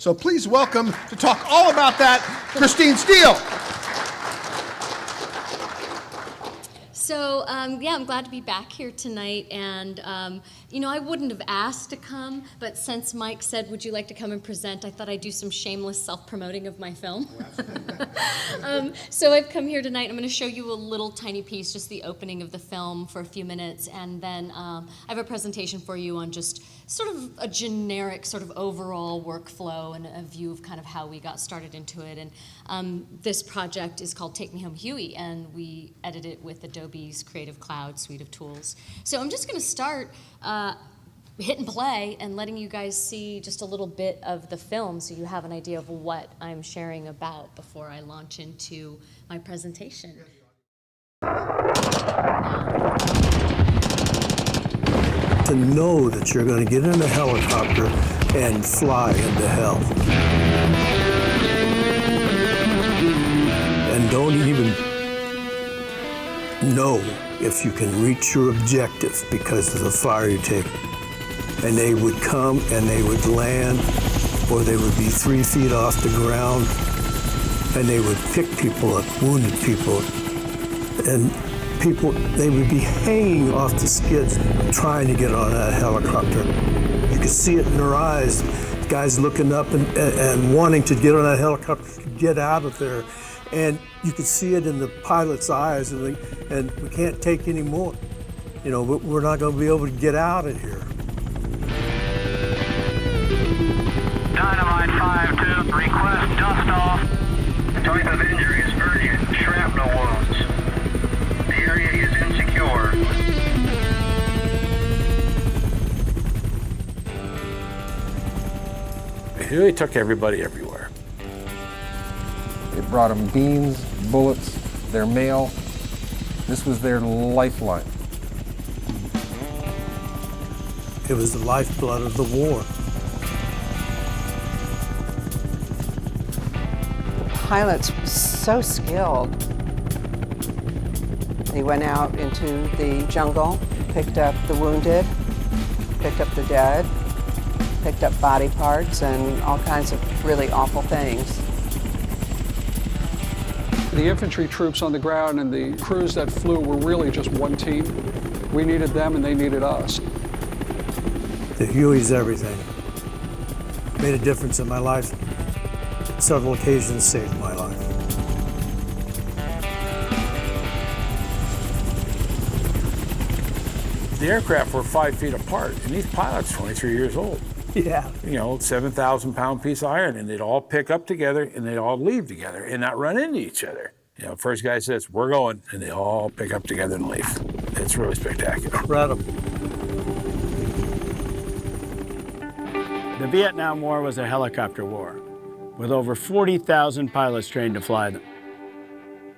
So please welcome to talk all about that, Christine Steele. So, yeah, I'm glad to be back here tonight, and, you know, I wouldn't have asked to come, but since Mike said, would you like to come and present, I thought I'd do some shameless self-promoting of my film. So I've come here tonight. I'm going to show you a little tiny piece, just the opening of the film for a few minutes, and then I have a presentation for you on just sort of a generic sort of overall workflow and a view of kind of how we got started into it. And this project is called Take Me Home, Huey, and we edit it with Adobe's Creative Cloud suite of tools. So I'm just going to start hitting play and letting you guys see just a little bit of the film so you have an idea of what I'm sharing about before I launch into my presentation. To know that you're going to get in a helicopter and fly into hell. And don't even know if you can reach your objective because of the fire you take. And they would come and they would land, or they would be 3 feet off the ground, and they would pick people up, wounded people, and people, they would be hanging off the skids trying to get on that helicopter. You could see it in their eyes, guys looking up and wanting to get on that helicopter, to get out of there. And you could see it in the pilot's eyes, and we can't take any more. You know, we're not going to be able to get out of here. Dynamite 5-2, request dust off. Type of injury is urgent, shrapnel wounds. The area is insecure. Huey took everybody everywhere. It brought them beans, bullets, their mail. This was their lifeline. It was the lifeblood of the war. Pilots were so skilled. They went out into the jungle, picked up the wounded, picked up the dead, picked up body parts and all kinds of really awful things. The infantry troops on the ground and the crews that flew were really just one team. We needed them and they needed us. The Hueys, everything. Made a difference in my life. Several occasions saved my life. The aircraft were 5 feet apart, and these pilots, 23 years old. Yeah. You know, 7,000-pound piece of iron, and they'd all pick up together, and they'd all leave together, and not run into each other. You know, first guy says, we're going, and they all pick up together and leave. It's really spectacular. Incredible. The Vietnam War was a helicopter war, with over 40,000 pilots trained to fly them.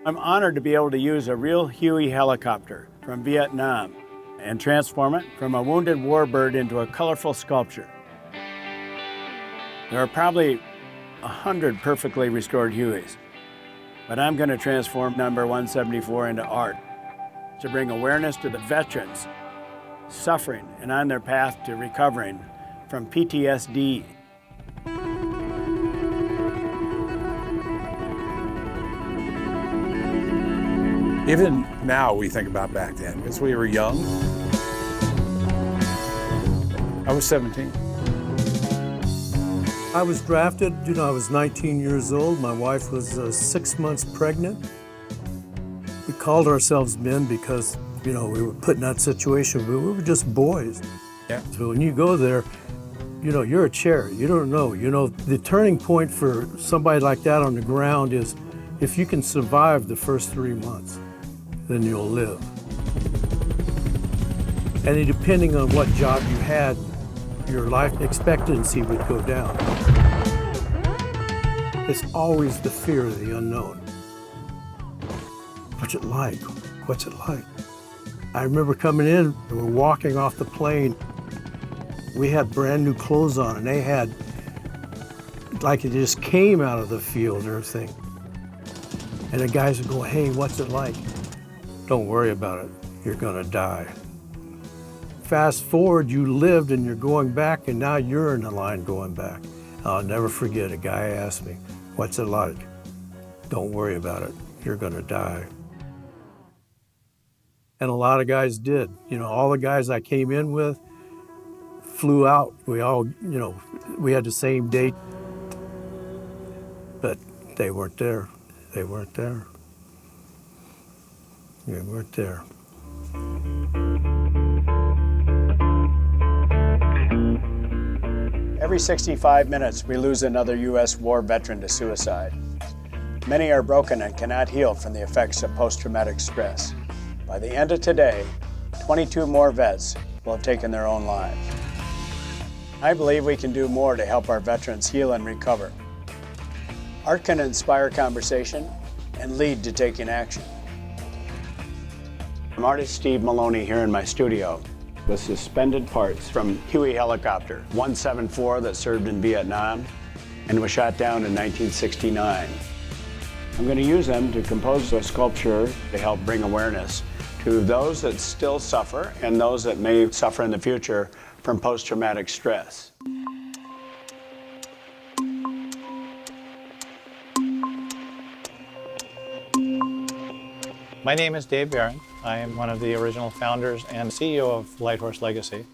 I'm honored to be able to use a real Huey helicopter from Vietnam and transform it from a wounded warbird into a colorful sculpture. There are probably 100 perfectly restored Hueys, but I'm going to transform number 174 into art to bring awareness to the veterans suffering and on their path to recovering from PTSD. Even now, we think about back then, because we were young. I was 17. I was drafted, you know, I was 19 years old. My wife was 6 months pregnant. We called ourselves men because, you know, we were put in that situation. We were just boys. Yeah. So when you go there, you know, you're a chair. You don't know. You know, the turning point for somebody like that on the ground is if you can survive the first 3 months, then you'll live. And depending on what job you had, your life expectancy would go down. It's always the fear of the unknown. What's it like? What's it like? I remember coming in, we were walking off the plane. We had brand new clothes on, and they had, like it just came out of the field or everything. And the guys would go, hey, what's it like? Don't worry about it, you're gonna die. Fast forward, you lived and you're going back, and now you're in the line going back. I'll never forget a guy asked me, "What's it like?" "Don't worry about it. You're gonna die." And a lot of guys did. You know, all the guys I came in with flew out. We all, you know, we had the same date, but they weren't there. They weren't there. They weren't there. Every 65 minutes, we lose another U.S. war veteran to suicide. Many are broken and cannot heal from the effects of post-traumatic stress. By the end of today, 22 more vets will have taken their own lives. I believe we can do more to help our veterans heal and recover. Art can inspire conversation and lead to taking action. I'm artist Steve Maloney here in my studio with suspended parts from Huey helicopter 174 that served in Vietnam and was shot down in 1969. I'm going to use them to compose a sculpture to help bring awareness to those that still suffer and those that may suffer in the future from post-traumatic stress. My name is Dave Barron. I am one of the original founders and CEO of Light Horse Legacy.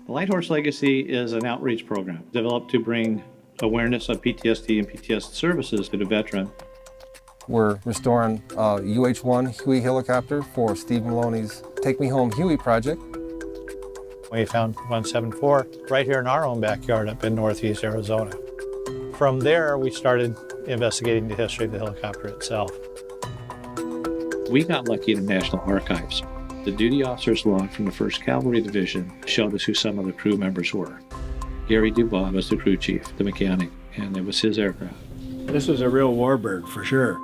Light Horse Legacy is an outreach program developed to bring awareness of PTSD and PTSD services to the veteran. We're restoring a UH-1 Huey helicopter for Steve Maloney's Take Me Home Huey project. We found 174 right here in our own backyard up in Northeast Arizona. From there, we started investigating the history of the helicopter itself. We got lucky at the National Archives. The duty officer's log from the 1st Cavalry Division showed us who some of the crew members were. Gary Dubois was the crew chief, the mechanic, and it was his aircraft. This was a real warbird for sure.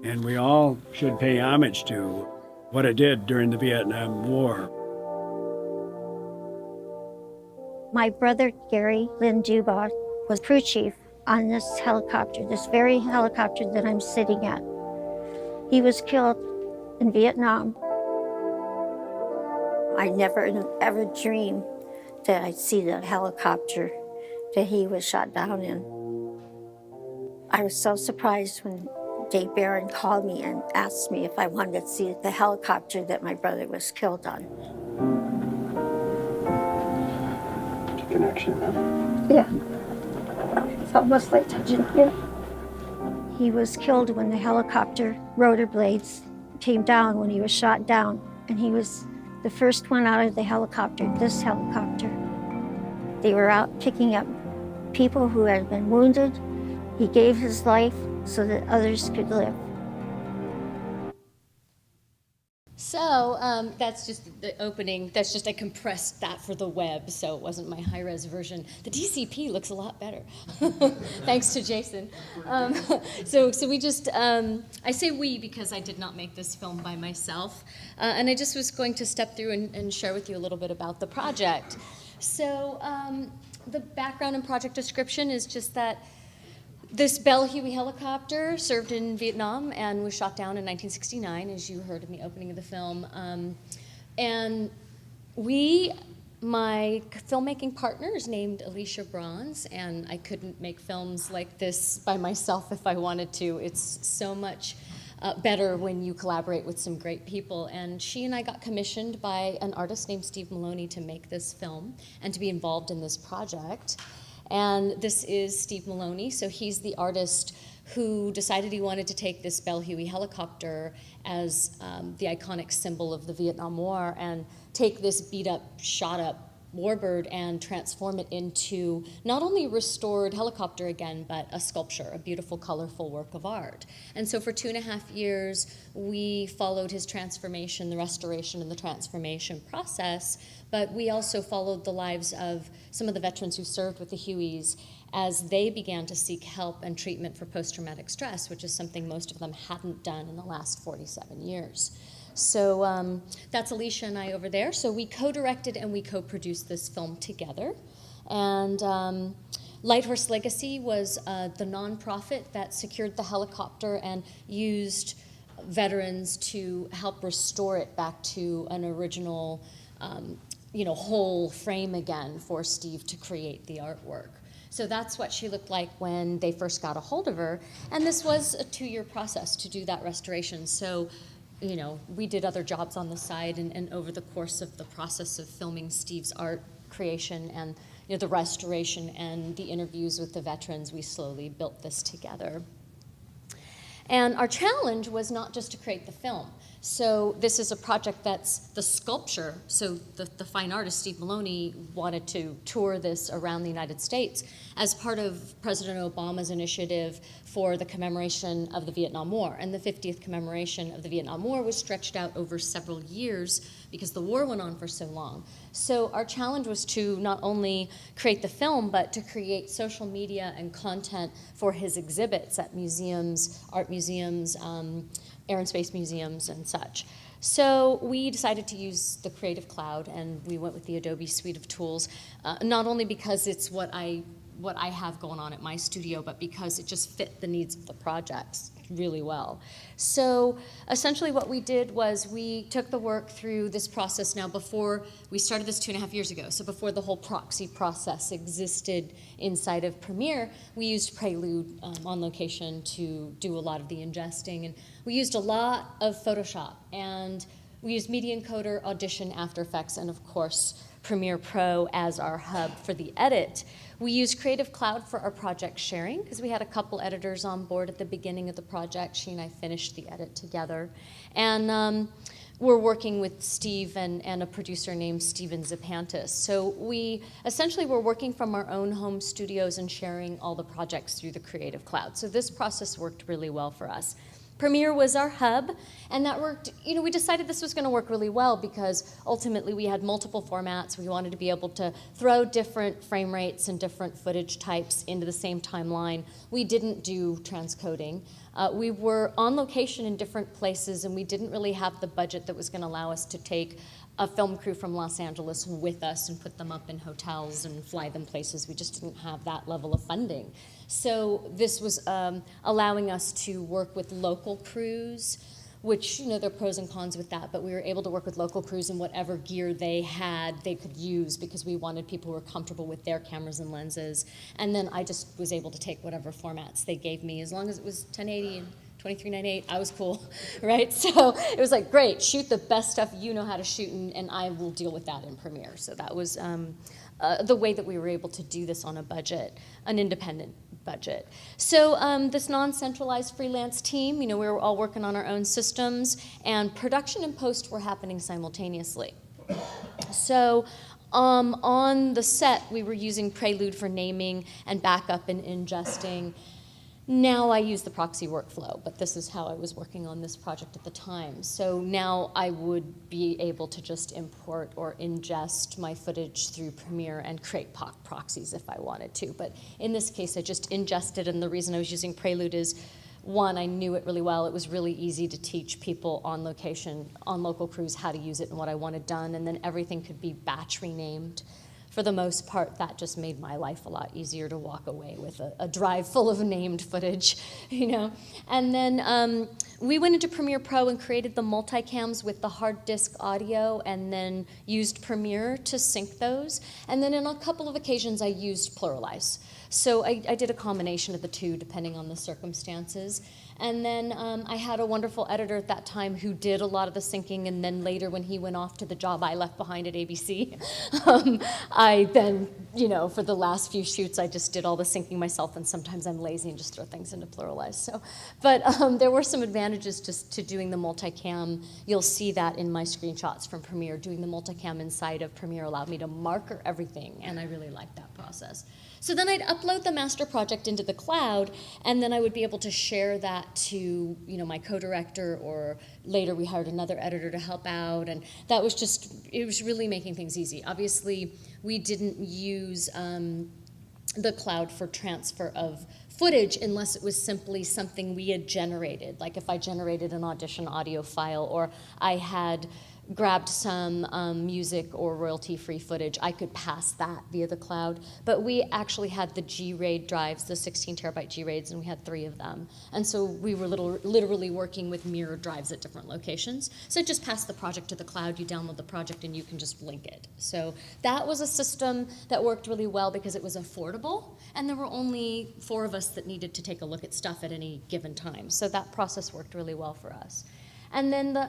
And we all should pay homage to what it did during the Vietnam War. My brother, Gary Lynn Dubois, was crew chief on this helicopter, this very helicopter that I'm sitting at. He was killed in Vietnam. I never ever dreamed that I'd see the helicopter that he was shot down in. I was so surprised when Dave Barron called me and asked me if I wanted to see the helicopter that my brother was killed on. Connection, huh? Yeah. It's almost like touching him. He was killed when the helicopter rotor blades came down when he was shot down, and he was the first one out of the helicopter, this helicopter. They were out picking up people who had been wounded. He gave his life so that others could live. So that's just the opening. That's just, I compressed that for the web, so it wasn't my high-res version. The DCP looks a lot better, thanks to Jason. So we just, I say we because I did not make this film by myself, and I just was going to step through and share with you a little bit about the project. So the background and project description is just that this Bell Huey helicopter served in Vietnam and was shot down in 1969, as you heard in the opening of the film. And my filmmaking partner is named Alicia Brauns, and I couldn't make films like this by myself if I wanted to. It's so much better when you collaborate with some great people. And she and I got commissioned by an artist named Steve Maloney to make this film and to be involved in this project. And this is Steve Maloney, so he's the artist who decided he wanted to take this Bell Huey helicopter as the iconic symbol of the Vietnam War and take this beat up, shot up warbird and transform it into not only a restored helicopter again, but a sculpture, a beautiful, colorful work of art. And so for 2.5 years, we followed his transformation, the restoration and the transformation process, but we also followed the lives of some of the veterans who served with the Hueys as they began to seek help and treatment for post-traumatic stress, which is something most of them hadn't done in the last 47 years. So that's Alicia and I over there. So we co-directed and we co-produced this film together. And Light Horse Legacy was the nonprofit that secured the helicopter and used veterans to help restore it back to an original whole frame again for Steve to create the artwork. So that's what she looked like when they first got a hold of her. And this was a 2-year process to do that restoration. So, we did other jobs on the side, and over the course of the process of filming Steve's art creation and the restoration and the interviews with the veterans, we slowly built this together. And our challenge was not just to create the film. So this is a project that's the sculpture. So the fine artist, Steve Maloney, wanted to tour this around the United States as part of President Obama's initiative for the commemoration of the Vietnam War. And the 50th commemoration of the Vietnam War was stretched out over several years because the war went on for so long. So our challenge was to not only create the film, but to create social media and content for his exhibits at museums, art museums, air and space museums and such. So we decided to use the Creative Cloud, and we went with the Adobe suite of tools, not only because it's what I have going on at my studio, but because it just fit the needs of the projects really well. So essentially what we did was we took the work through this process. Now, before we started this 2.5 years ago, so before the whole proxy process existed inside of Premiere, we used Prelude on location to do a lot of the ingesting, and we used a lot of Photoshop, and we used Media Encoder, Audition, After Effects, and of course Premiere Pro as our hub for the edit. We used Creative Cloud for our project sharing because we had a couple editors on board at the beginning of the project. She and I finished the edit together. And we're working with Steve and a producer named Steven Zapantis. So we essentially were working from our own home studios and sharing all the projects through the Creative Cloud. So this process worked really well for us. Premiere was our hub, and that worked. We decided this was going to work really well because ultimately we had multiple formats. We wanted to be able to throw different frame rates and different footage types into the same timeline. We didn't do transcoding. We were on location in different places, and we didn't really have the budget that was going to allow us to take a film crew from Los Angeles with us and put them up in hotels and fly them places. We just didn't have that level of funding. So this was allowing us to work with local crews, which, there are pros and cons with that, but we were able to work with local crews, and whatever gear they had, they could use because we wanted people who were comfortable with their cameras and lenses. And then I just was able to take whatever formats they gave me, as long as it was 1080 and 2398, I was cool, right? So it was like, great, shoot the best stuff you know how to shoot, and I will deal with that in Premiere. So that was the way that we were able to do this on a budget, an independent budget. So this non-centralized freelance team, we were all working on our own systems, and production and post were happening simultaneously. So on the set, we were using Prelude for naming and backup and ingesting. Now I use the proxy workflow, but this is how I was working on this project at the time. So now I would be able to just import or ingest my footage through Premiere and create proxies if I wanted to. But in this case, I just ingested, and the reason I was using Prelude is, one, I knew it really well. It was really easy to teach people on location, on local crews, how to use it and what I wanted done, and then everything could be batch renamed. For the most part, that just made my life a lot easier to walk away with a drive full of named footage, And then we went into Premiere Pro and created the multicams with the hard disk audio, and then used Premiere to sync those. And then on a couple of occasions, I used Pluralize. So I did a combination of the two, depending on the circumstances. And then I had a wonderful editor at that time who did a lot of the syncing, and then later when he went off to the job I left behind at ABC, I then, for the last few shoots, I just did all the syncing myself, and sometimes I'm lazy and just throw things into Pluralize. So, but there were some advantages to doing the multicam. You'll see that in my screenshots from Premiere. Doing the multicam inside of Premiere allowed me to marker everything, and I really liked that process. So then I'd upload the master project into the cloud, and then I would be able to share that to my co-director, or later we hired another editor to help out, and that was it was really making things easy. Obviously, we didn't use the cloud for transfer of footage unless it was simply something we had generated, like if I generated an audition audio file, or I had grabbed some music or royalty-free footage, I could pass that via the cloud. But we actually had the G-RAID drives, the 16 terabyte G-RAIDs, and we had 3 of them. And so we were literally working with mirrored drives at different locations. So just pass the project to the cloud, you download the project, and you can just link it. So that was a system that worked really well because it was affordable, and there were only 4 of us that needed to take a look at stuff at any given time. So that process worked really well for us. And then the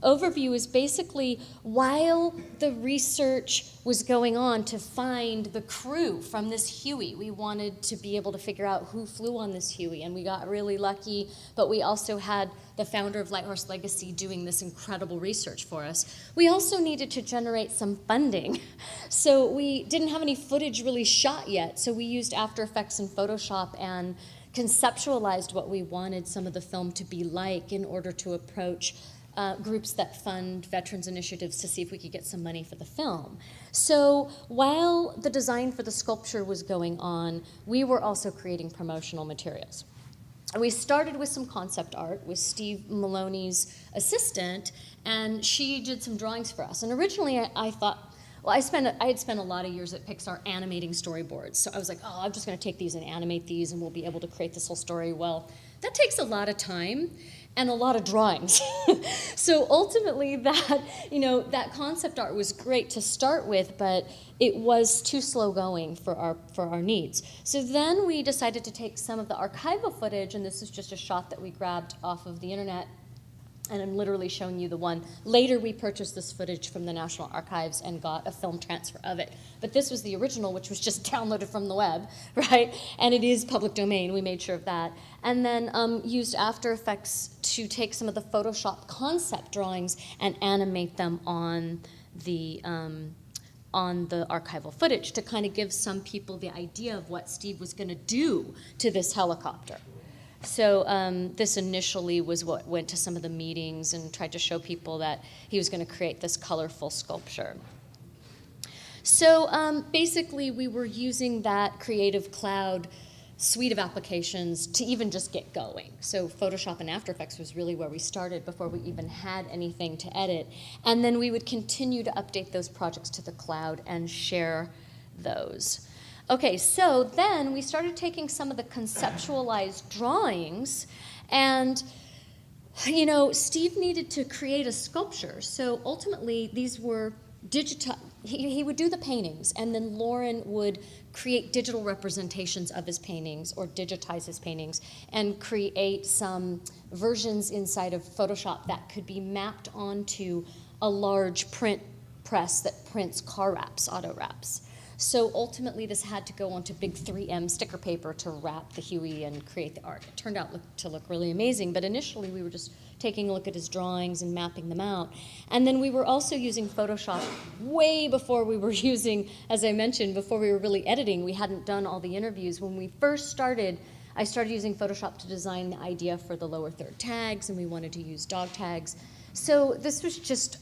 overview is basically while the research was going on to find the crew from this Huey, we wanted to be able to figure out who flew on this Huey, and we got really lucky, but we also had the founder of Lighthorse Legacy doing this incredible research for us. We also needed to generate some funding. So we didn't have any footage really shot yet, so we used After Effects and Photoshop and conceptualized what we wanted some of the film to be like in order to approach groups that fund veterans initiatives to see if we could get some money for the film. So while the design for the sculpture was going on, we were also creating promotional materials. And we started with some concept art with Steve Maloney's assistant, and she did some drawings for us. And originally I thought, well, I had spent a lot of years at Pixar animating storyboards, so I was like, oh, I'm just going to take these and animate these, and we'll be able to create this whole story. Well, that takes a lot of time and a lot of drawings. So ultimately, that concept art was great to start with, but it was too slow going for our needs. So then we decided to take some of the archival footage, and this is just a shot that we grabbed off of the internet. And I'm literally showing you the one. Later, we purchased this footage from the National Archives and got a film transfer of it. But this was the original, which was just downloaded from the web, right? And it is public domain. We made sure of that. And then used After Effects to take some of the Photoshop concept drawings and animate them on the archival footage to kind of give some people the idea of what Steve was going to do to this helicopter. So this initially was what went to some of the meetings and tried to show people that he was going to create this colorful sculpture. So basically we were using that Creative Cloud suite of applications to even just get going. So Photoshop and After Effects was really where we started before we even had anything to edit. And then we would continue to update those projects to the cloud and share those. Okay, so then we started taking some of the conceptualized drawings, and Steve needed to create a sculpture. So ultimately, these were digital. He would do the paintings, and then Lauren would create digital representations of his paintings or digitize his paintings and create some versions inside of Photoshop that could be mapped onto a large print press that prints car wraps, auto wraps. So ultimately, this had to go onto big 3M sticker paper to wrap the Huey and create the art. It turned out to look really amazing, but initially we were just taking a look at his drawings and mapping them out. And then we were also using Photoshop way before we were using, as I mentioned, before we were really editing. We hadn't done all the interviews. When we first started, I started using Photoshop to design the idea for the lower third tags, and we wanted to use dog tags. So this was just,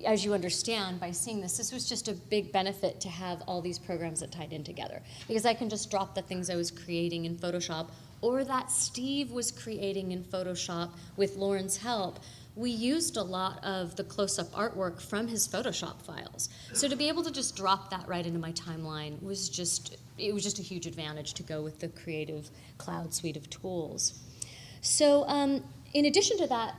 as you understand by seeing this, this was just a big benefit to have all these programs that tied in together. Because I can just drop the things I was creating in Photoshop or that Steve was creating in Photoshop with Lauren's help. We used a lot of the close-up artwork from his Photoshop files. So to be able to just drop that right into my timeline was just a huge advantage to go with the Creative Cloud suite of tools. So in addition to that,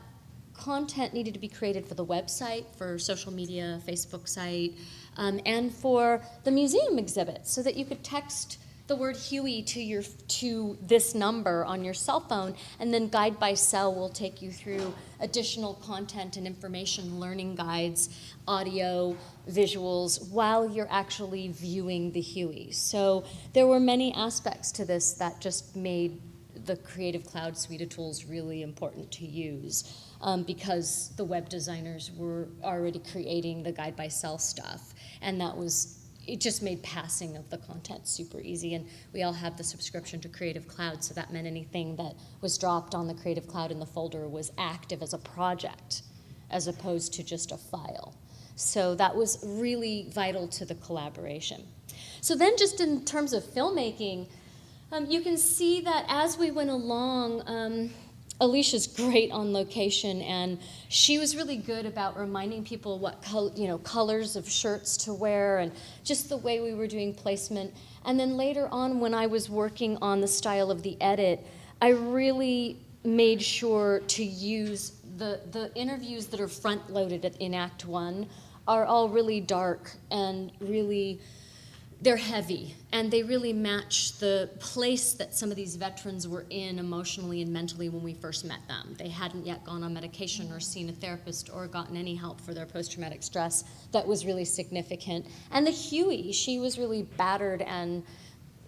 content needed to be created for the website, for social media, Facebook site, and for the museum exhibit, so that you could text the word Huey to this number on your cell phone, and then Guide by Cell will take you through additional content and information, learning guides, audio, visuals, while you're actually viewing the Huey. So there were many aspects to this that just made the Creative Cloud suite of tools really important to use. Because the web designers were already creating the Guide by Cell stuff, and it just made passing of the content super easy. And we all have the subscription to Creative Cloud, so that meant anything that was dropped on the Creative Cloud in the folder was active as a project, as opposed to just a file. So that was really vital to the collaboration. So then just in terms of filmmaking, you can see that as we went along, Alicia's great on location, and she was really good about reminding people what colors of shirts to wear and just the way we were doing placement. And then later on, when I was working on the style of the edit, I really made sure to use the interviews that are front-loaded in Act 1 are all really dark and really, they're heavy, and they really match the place that some of these veterans were in emotionally and mentally when we first met them. They hadn't yet gone on medication or seen a therapist or gotten any help for their post-traumatic stress. That was really significant. And the Huey, she was really battered and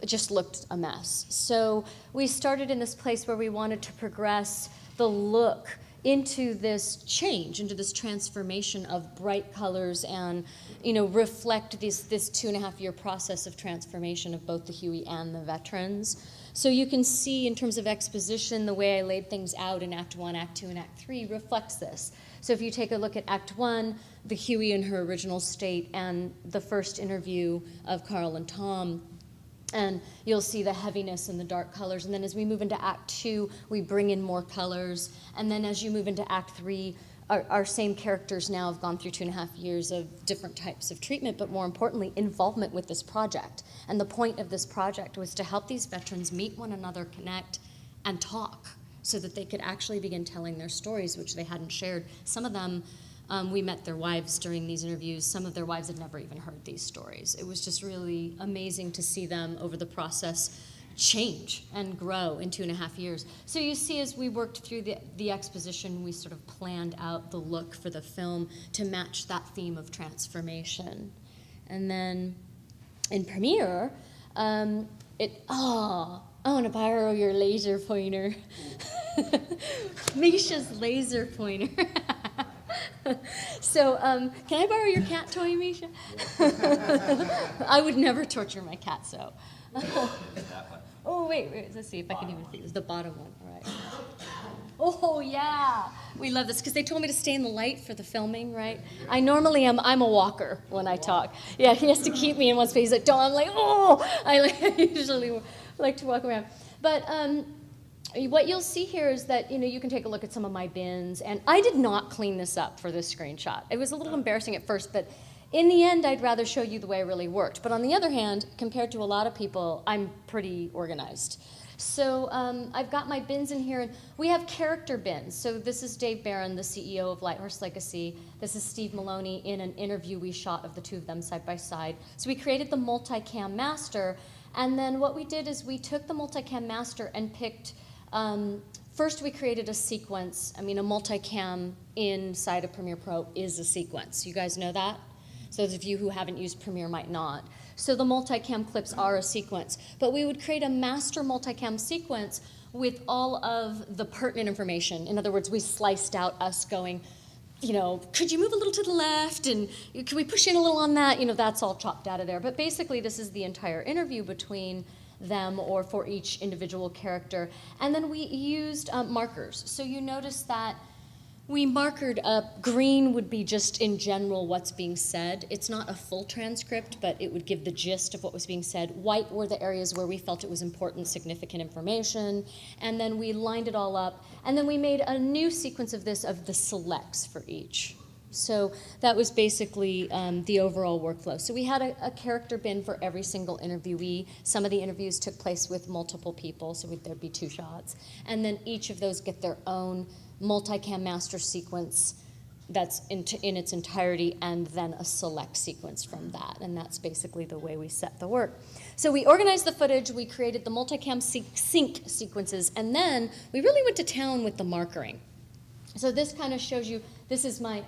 just looked a mess. So we started in this place where we wanted to progress the look into this change, into this transformation of bright colors and, reflect this 2.5-year process of transformation of both the Huey and the veterans. So you can see in terms of exposition, the way I laid things out in Act 1, Act 2, and Act 3 reflects this. So if you take a look at Act 1, the Huey in her original state and the first interview of Carl and Tom, and you'll see the heaviness and the dark colors. And then as we move into Act 2, we bring in more colors. And then as you move into Act 3, our same characters now have gone through 2.5 years of different types of treatment, but more importantly, involvement with this project. And the point of this project was to help these veterans meet one another, connect, and talk so that they could actually begin telling their stories, which they hadn't shared. Some of them, we met their wives during these interviews. Some of their wives had never even heard these stories. It was just really amazing to see them over the process change and grow in 2.5 years. So you see, as we worked through the exposition, we sort of planned out the look for the film to match that theme of transformation. And then in premiere, I want to borrow your laser pointer. Misha's laser pointer. So, can I borrow your cat toy, Misha? I would never torture my cat, so. Oh, wait, let's see if I can even figure the bottom one, all right. Oh, yeah, we love this, because they told me to stay in the light for the filming, right? I normally I'm a walker when I talk. Yeah, he has to keep me in one space. Like, I'm like, oh, I usually like to walk around. But, what you'll see here is that, you can take a look at some of my bins, and I did not clean this up for this screenshot. It was a little embarrassing at first, but in the end, I'd rather show you the way it really worked. But on the other hand, compared to a lot of people, I'm pretty organized. So I've got my bins in here, and we have character bins. So this is Dave Barron, the CEO of Lighthorse Legacy. This is Steve Maloney in an interview we shot of the two of them side by side. So we created the multicam master, and then what we did is we took the multicam master and picked first, we created a sequence. I mean, a multicam inside of Premiere Pro is a sequence. You guys know that? So those of you who haven't used Premiere might not. So the multicam clips are a sequence. But we would create a master multicam sequence with all of the pertinent information. In other words, we sliced out us going, could you move a little to the left? And can we push in a little on that? That's all chopped out of there. But basically, this is the entire interview between them or for each individual character. And then we used markers. So you notice that we markered up. Green would be just in general what's being said. It's not a full transcript, but it would give the gist of what was being said. White were the areas where we felt it was important, significant information. And then we lined it all up. And then we made a new sequence of this, of the selects for each. So that was basically the overall workflow. So we had a character bin for every single interviewee. Some of the interviews took place with multiple people, so there'd be 2 shots. And then each of those get their own multicam master sequence that's in its entirety, and then a select sequence from that. And that's basically the way we set the work. So we organized the footage, we created the multicam sync sequences, and then we really went to town with the markering. So this kind of shows you, this is my,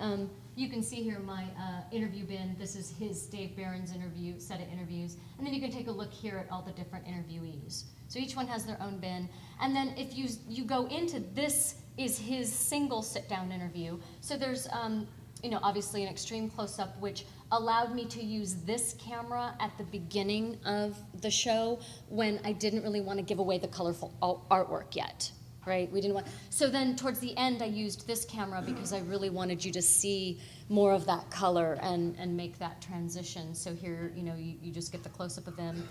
you can see here my interview bin. This is Dave Barron's set of interviews. And then you can take a look here at all the different interviewees. So each one has their own bin. And then if you go into this is his single sit-down interview. So there's, obviously an extreme close-up, which allowed me to use this camera at the beginning of the show when I didn't really want to give away the colorful artwork yet. Right, we didn't want. So then towards the end, I used this camera because I really wanted you to see more of that color and make that transition. So here, you just get the close-up of them.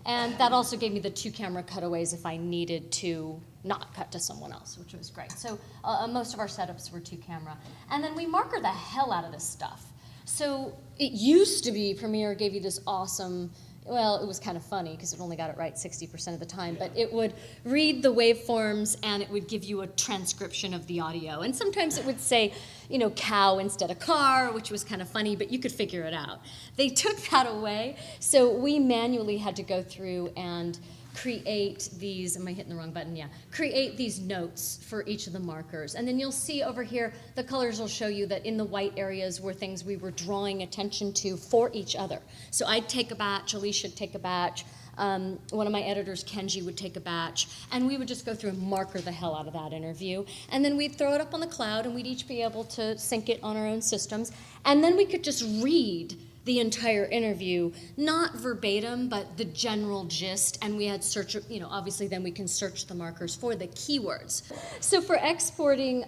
And that also gave me the 2-camera cutaways if I needed to not cut to someone else, which was great. So most of our setups were 2-camera. And then we marker the hell out of this stuff. So it used to be Premiere gave you this awesome, well, it was kind of funny because it only got it right 60% of the time, but it would read the waveforms and it would give you a transcription of the audio. And sometimes it would say, you know, cow instead of car, which was kind of funny, but you could figure it out. They took that away, so we manually had to go through and create these, am I hitting the wrong button? Yeah. Create these notes for each of the markers. And then you'll see over here, the colors will show you that in the white areas were things we were drawing attention to for each other. So I'd take a batch, Alicia'd take a batch, one of my editors, Kenji, would take a batch, and we would just go through and marker the hell out of that interview. And then we'd throw it up on the cloud, and we'd each be able to sync it on our own systems. And then we could just read the entire interview, not verbatim, but the general gist, and we had search, you know, obviously then we can search the markers for the keywords. So for exporting,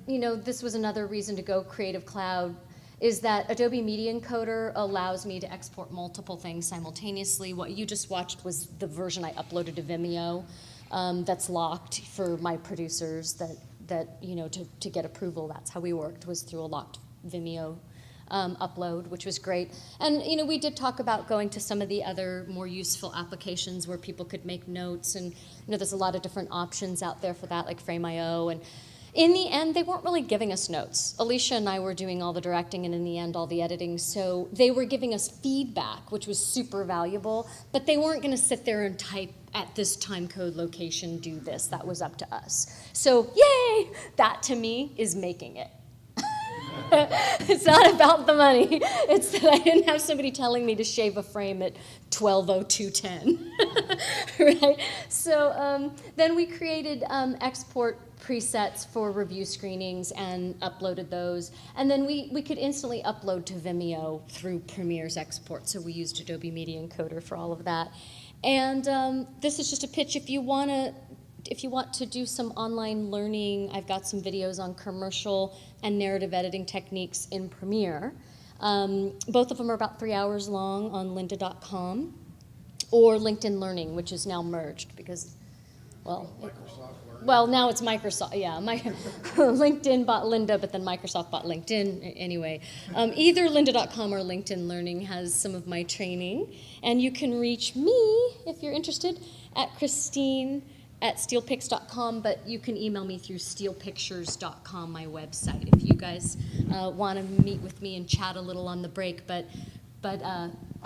you know, this was another reason to go Creative Cloud, is that Adobe Media Encoder allows me to export multiple things simultaneously. What you just watched was the version I uploaded to Vimeo that's locked for my producers that you know, to get approval. That's how we worked, was through a locked Vimeo upload, which was great. And you know, we did talk about going to some of the other more useful applications where people could make notes, and you know, there's a lot of different options out there for that, like Frame.io. And in the end, they weren't really giving us notes. Alicia and I were doing all the directing, and in the end, all the editing. So they were giving us feedback, which was super valuable, but they weren't going to sit there and type at this time code location, do this. That was up to us. So yay! That to me is making it. It's not about the money. It's that I didn't have somebody telling me to shave a frame at 12:02:10, right? So then we created export presets for review screenings and uploaded those. And then we could instantly upload to Vimeo through Premiere's export. So we used Adobe Media Encoder for all of that. And this is just a pitch. If you want to do some online learning, I've got some videos on commercial and narrative editing techniques in Premiere. Both of them are about 3 hours long on lynda.com, or LinkedIn Learning, which is now merged because, well, now it's Microsoft. Yeah, LinkedIn bought Lynda, but then Microsoft bought LinkedIn. Anyway, either lynda.com or LinkedIn Learning has some of my training, and you can reach me if you're interested at Christine@steelpics.com, but you can email me through steelpictures.com, my website, if you guys want to meet with me and chat a little on the break. But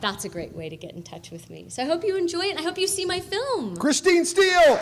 that's a great way to get in touch with me. So I hope you enjoy it, and I hope you see my film. Christine Steele.